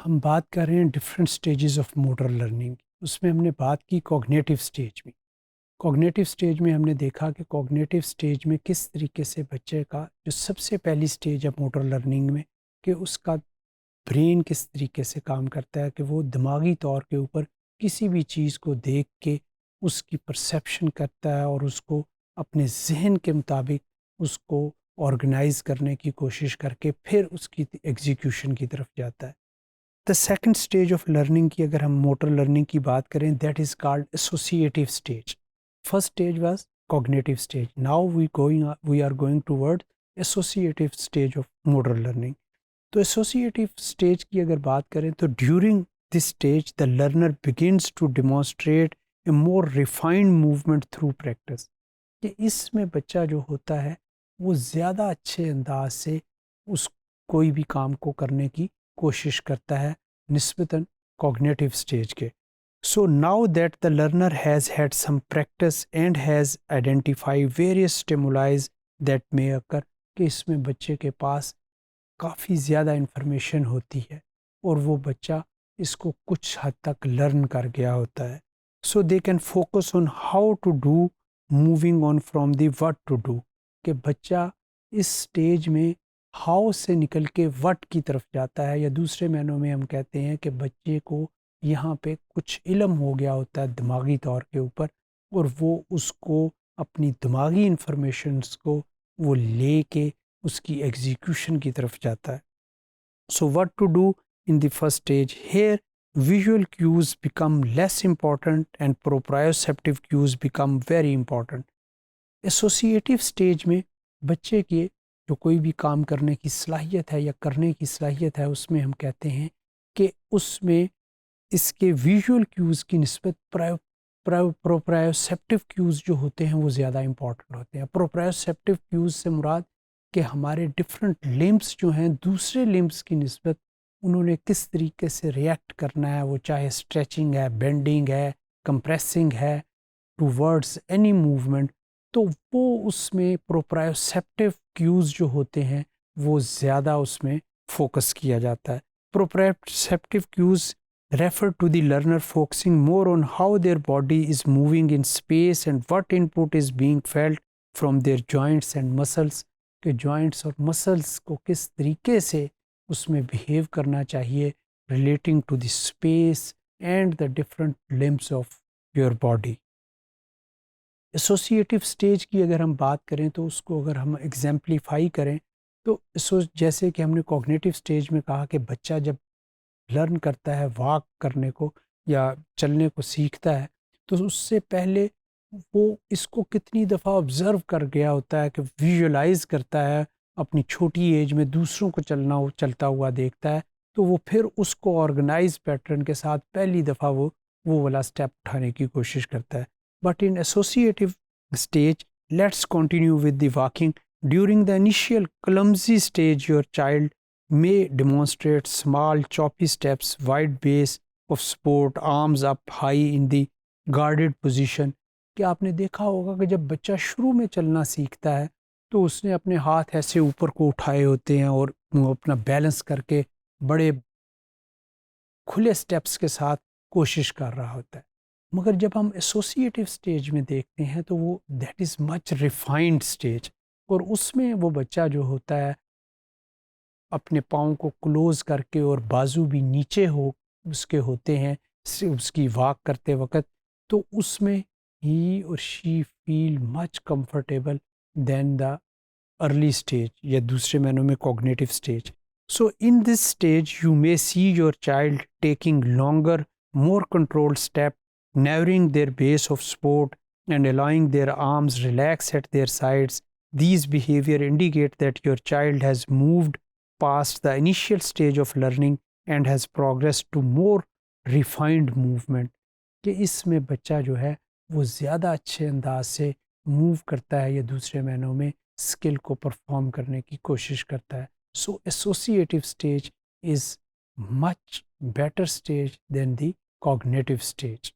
ہم بات کر رہے ہیں different stages of motor learning. اس میں ہم نے بات کی کوگنیٹیو سٹیج میں. کوگنیٹیو سٹیج میں ہم نے دیکھا کہ کوگنیٹیو سٹیج میں کس طریقے سے بچے کا جو سب سے پہلی سٹیج ہے موٹر لرننگ میں کہ اس کا برین کس طریقے سے کام کرتا ہے کہ وہ دماغی طور کے اوپر کسی بھی چیز کو دیکھ کے اس کی پرسیپشن کرتا ہے اور اس کو اپنے ذہن کے مطابق اس کو آرگنائز کرنے کی کوشش کر کے پھر اس کی ایگزیکیوشن کی طرف جاتا ہے. The second stage of learning کی اگر ہم موٹر لرننگ کی بات کریں that is called associative stage. First stage was cognitive stage. Now we are going toward associative stage of motor learning. تو ایسوسیٹیو اسٹیج کی اگر بات کریں تو during this stage the learner begins to demonstrate a more refined movement through practice. کہ اس میں بچہ جو ہوتا ہے وہ زیادہ اچھے انداز سے اس کوئی بھی کام کو کرنے کی کوشش کرتا ہے نسبتاً کوگنیٹیو اسٹیج کے. So now that the learner has had some practice and has identify various stimuli that may occur. کہ اس میں بچے کے پاس کافی زیادہ انفارمیشن ہوتی ہے اور وہ بچہ اس کو کچھ حد تک لرن کر گیا ہوتا ہے. So they can focus on how to do moving on from the what to do. کہ بچہ اس سٹیج میں ہاؤ سے نکل کے وٹ کی طرف جاتا ہے، یا دوسرے معنوں میں ہم کہتے ہیں کہ بچے کو یہاں پہ کچھ علم ہو گیا ہوتا ہے دماغی طور کے اوپر، اور وہ اس کو اپنی دماغی انفارمیشنس کو وہ لے کے اس کی ایگزیکیوشن کی طرف جاتا ہے. So what to do in the first stage. Here visual cues become less important and proprioceptive cues become very important. Associative stage میں بچے کے جو کوئی بھی کام کرنے کی صلاحیت ہے یا کرنے کی صلاحیت ہے اس میں ہم کہتے ہیں کہ اس میں اس کے ویژول کیوز کی نسبت پروپرائیوسیپٹیو کیوز جو ہوتے ہیں وہ زیادہ امپورٹنٹ ہوتے ہیں. پروپرائیوسیپٹیو کیوز سے مراد کہ ہمارے ڈفرینٹ لمبس جو ہیں دوسرے لمبس کی نسبت انہوں نے کس طریقے سے ریئیکٹ کرنا ہے، وہ چاہے اسٹریچنگ ہے، بینڈنگ ہے، کمپریسنگ ہے ٹو ورڈس اینی موومنٹ. تو وہ اس میں پروپرائیوسیپٹیو کیوز جو ہوتے ہیں وہ زیادہ اس میں فوکس کیا جاتا ہے. Proprioceptive cues refer to the learner focusing more on how their body is moving in space and what input is being felt from their joints and muscles. کہ جوائنٹس اور مسلس کو کس طریقے سے اس میں بیہیو کرنا چاہیے relating to the space and the different limbs of your body. Associative stage کی اگر ہم بات کریں تو اس کو اگر ہم ایگزامپلیفائی کریں تو جیسے کہ ہم نے کوگنیٹیو اسٹیج میں کہا کہ بچہ جب لرن کرتا ہے واک کرنے کو یا چلنے کو سیکھتا ہے تو اس سے پہلے وہ اس کو کتنی دفعہ آبزرو کر گیا ہوتا ہے کہ ویژولائز کرتا ہے اپنی چھوٹی ایج میں دوسروں کو چلتا ہوا دیکھتا ہے تو وہ پھر اس کو آرگنائز پیٹرن کے ساتھ پہلی دفعہ وہ والا اسٹیپ اٹھانے کی کوشش کرتا ہے. But in associative stage, let's continue with the walking. During the initial clumsy stage, your child may demonstrate small choppy steps, wide base of support, arms up high in the guarded position. کہ آپ نے دیکھا ہوگا کہ جب بچہ شروع میں چلنا سیکھتا ہے تو اس نے اپنے ہاتھ ایسے اوپر کو اٹھائے ہوتے ہیں اور وہ اپنا بیلنس کر کے بڑے کھلے سٹیپس کے ساتھ کوشش کر رہا ہوتا ہے. مگر جب ہم ایسوسیٹیو اسٹیج میں دیکھتے ہیں تو وہ that is much refined stage, اور اس میں وہ بچہ جو ہوتا ہے اپنے پاؤں کو کلوز کر کے اور بازو بھی نیچے اس کے ہوتے ہیں اس کی واک کرتے وقت، تو اس میں ہی اور she feel much comfortable than the early stage یا دوسرے معنوں میں cognitive stage. So in this stage you may see your child taking longer more controlled step, narrowing their base of support and allowing their arms relax at their sides. These behavior indicate that your child has moved past the initial stage of learning and has progressed to more refined movement. کہ اس میں بچہ جو ہے وہ زیادہ اچھے انداز سے موو کرتا ہے یا دوسرے معنوں میں اسکل کو پرفارم کرنے کی کوشش کرتا ہے. So associative stage is much better stage than the cognitive stage.